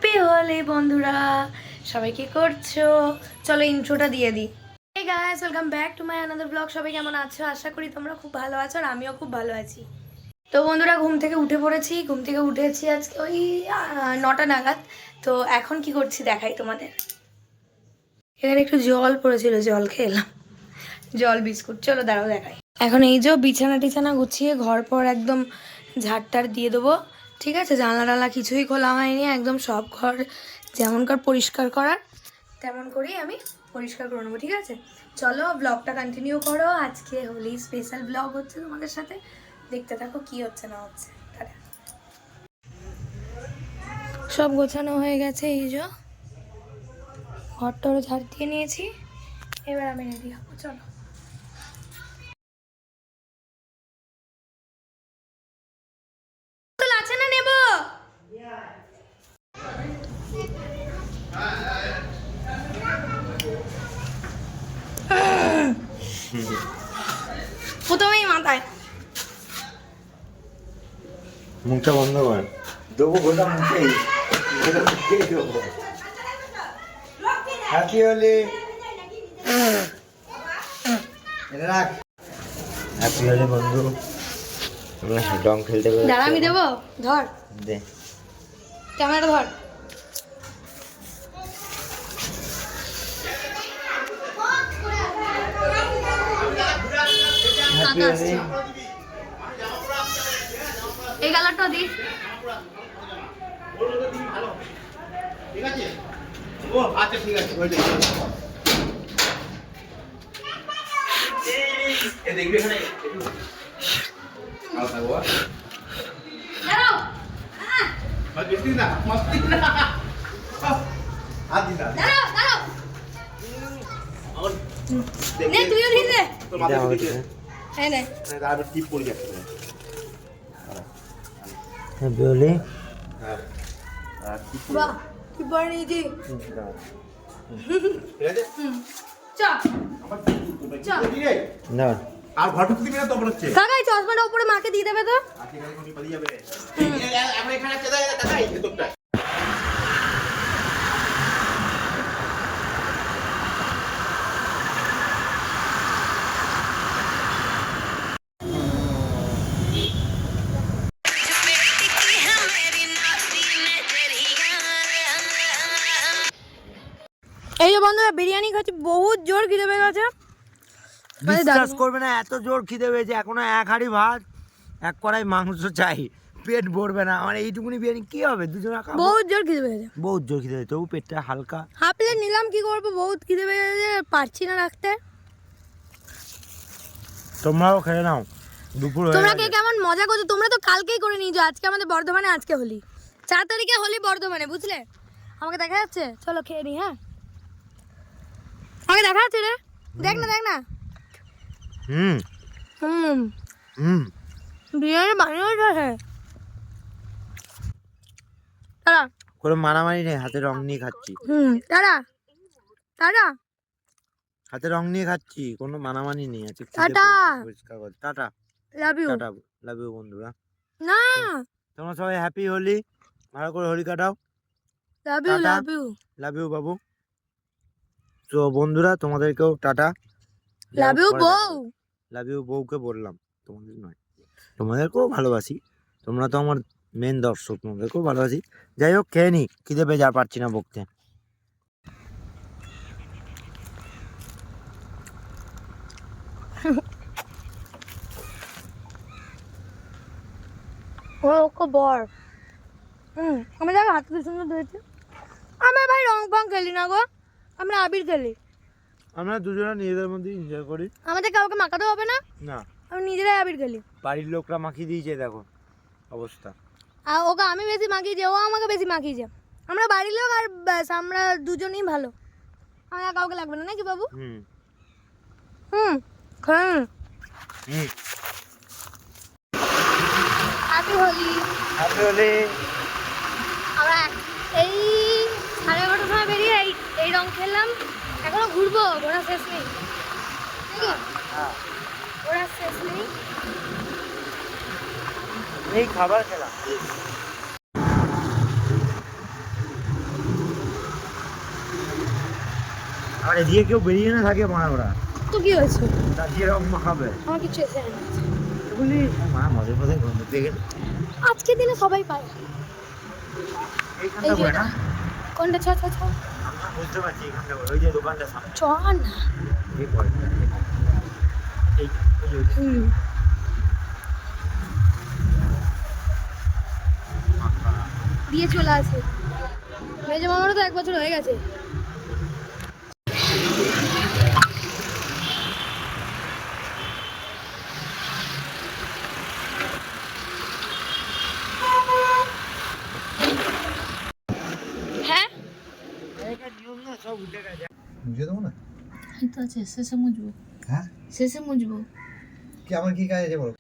Happy Holi বন্ধুরা, সবাই কি করছো? চলো ইন্ট্রোটা দিয়ে দিই। Hey guys, welcome back to my another vlog. সবাই কেমন আছো? আশা করি তোমরা খুব ভালো আছো আর আমিও খুব ভালো আছি। তো বন্ধুরা, ঘুম থেকে উঠে পড়েছি। ঘুম থেকে উঠেছি আজকে ওই 9টা নাগাদ। তো এখন কি করছি দেখাই তোমাদের। এখানে একটু জল পড়েছিল, জল খেলাম, জল বিস্কুট। চলো দাঁড়াও দেখাই। এখন এই যে বিছানা টিছানা গুছিয়ে ঘর পর একদম ঝাড়টার দিয়ে দেবো। ঠিক আছে, জানলা টালা কিছুই খোলা হয়নি, একদম সব ঘর যেমনকার পরিষ্কার করার তেমন করেই আমি পরিষ্কার করে নেবো। ঠিক আছে, চলো ব্লগটা কন্টিনিউ করো। আজকে হোলি স্পেশাল ব্লগ হচ্ছে তোমাদের সাথে, দেখতে থাকো কি হচ্ছে না হচ্ছে। সব গোছানো হয়ে গেছে, এই যে ঘরটারও ঝাড় দিয়ে নিয়েছি। এবার আমি রেডি হবো, চলো। আছে না নেব? প্রথমেই মাথায় মুখটা বন্ধ কর, দেবো গোটা মুখেই দেবো। হ্যাপি হোলি, রাখ। হ্যাপি হোলি বন্ধু, তোমরা রং খেলতে পারো। দাঁড়া, আমি দেবো, ধর দে ক্যামেরাটা ধর। হ্যাপি হোলি। এই কালারটা দি। ঠিক আছে, ও আচ্ছা ঠিক আছে, ওই দেখবি এখানে আর থাকবো দাঁড়াও, আর বেশি না মস্তি না আর দিন না দাঁড়াও দাঁড়াও, আর নে তুইও দিয়ে দে। তো মাথা দিতে এই নে, তারপর টিপ পড়ে যাচ্ছে। হ্যাপি হোলি। হ্যাঁ আর টিপ বাহ কি বড় নিয়েছি। ঠিক আছে, চ আমার চ না আর ঘর ঢুকতে দিবি না তো হচ্ছে কাকা, এই চশমাটা উপরে মাকে দিয়ে দেবে তো। আর ঠিক আছে, কোনি পালিয়ে যাবে। আমরা এখানে আছে, দেখাই ভেতরটা। এই যে বন্ধুরা, বিরিয়ানি খাচ্ছি, বহুত জোর খিদে পেয়ে গেছে। বিশ্বাস করবে না, এত জোর খিদে পেয়েছে, এখনো এক হাঁড়ি ভাত, এক কড়াই মাংস চাই, পেট ভরবে না আমার। এইটুকুনি বিরিয়ানি কি হবে, দুজনে খাবো। বহুত জোর খিদে পেয়েছে, বহুত জোর খিদে পেয়েছে, তবু পেটটা হালকা। হাফ প্লেট নিলাম, কি করবো, বহুত খিদে পেয়ে গেছে, পারছি না রাখতে। তোমরাও খেয়ে নাও, দুপুর হয়ে তোমরা কে গেছে। কেমন মজা করছো? তোমরা তো কালকেই করে নিয়েছো, আজকে আমাদের বর্ধমানে, আজকে হোলি 4 তারিখে হোলি বর্ধমানে, বুঝলে? আমাকে দেখা যাচ্ছে, চলো খেয়ে নি। হ্যাঁ, আমাকে দেখা যাচ্ছে রে, দেখ না দেখ না। হুম হুম, হুম বিরিয়ানি বানিয়ে হয়েছে। দাঁড়া, কোনো মারামারি নেই, হাতে রং নিয়ে খাচ্ছি। দাঁড়া দাঁড়া, হাতে রং নিয়ে খাচ্ছি, কোনো মানামানি নেই। আছে টাটা, পরিষ্কার করে। Tata, love you. Tata, love you বন্ধুরা। না, তোমরা সবাই হ্যাপি হোলি, ভালো করে হোলি কাটাও। Love you, tata. Love you, love you বাবু। তো বন্ধুরা, তোমাদেরকেও টাটা। লাভ ইউ বউ। লাভ ইউ বউকে বললাম, তোমাদের নয়। তোমাদেরকেও ভালোবাসি, তোমরা তো আমার মেন দর্শক, তোমাদেরকেও ভালোবাসি। যাই হোক, খেয়ে নি, খিদে পেয়ে যা পারছি না বকতে। ওকে বর। আমি দেখো হাতে কি সুন্দর ধরেছি। আমরা ভাই রং ফং খেলি না গো, আমরা আবির খেলি। আমরা দুজনে নিজেদের মধ্যে এনজয় করি, আমাদের কাউকে মাখাতে হবে না, না আমি নিজেরাই আবির খেলি। বাড়ির লোকরা মাখিয়ে দিয়েছে, দেখো অবস্থা। আর ওকে আমি বেশি মাখিয়েছি, ও আমাকে বেশি মাখিয়েছে। আমরা বাড়ির লোক আর ব্যাস, আমরা দুজনেই ভালো, আমার আর কাউকে লাগবে না, নাকি বাবু? হুম হ্যাঁ, হুম হ্যাপি হোলি। হ্যাপি হোলি। আমরা এই 11:30 সময় বেরিয়ে এই রং খেললাম, এখনো ঘুরবো, ঘোরা শেষ নেই, নাকি? ঘোরা শেষ নেই। এই খাবার খেলাম। আর এদিকে কেউ বেরিয়ে না থাকে মারা ওরা তো কি হয়েছে? দাঁড়িয়ে রকম খাবে আমার কিছু এসে যায় না। বলি মা মজা মজা গন্ধ পেয়ে গেল আজকে দিনে সবাই পায়। এইখানটা এই যে করে না কোনটা? ছ ছ ছ আমরা বুঝতে পারছি এইখানটা করে ওই যে দোকানটা সামনে চ না। এই করে এই ওই যে হুম। দিয়ে চলে আসে। মেজো মামারও তো 1 বছর হয়ে গেছে। হ্যাঁ এখানকার নিয়ম না সব উঠে গেছে বুঝে দেবো না তো আছে, শেষে মুজবো। হ্যাঁ শেষে মুজবো। কি আমার কি কাজ আছে বলো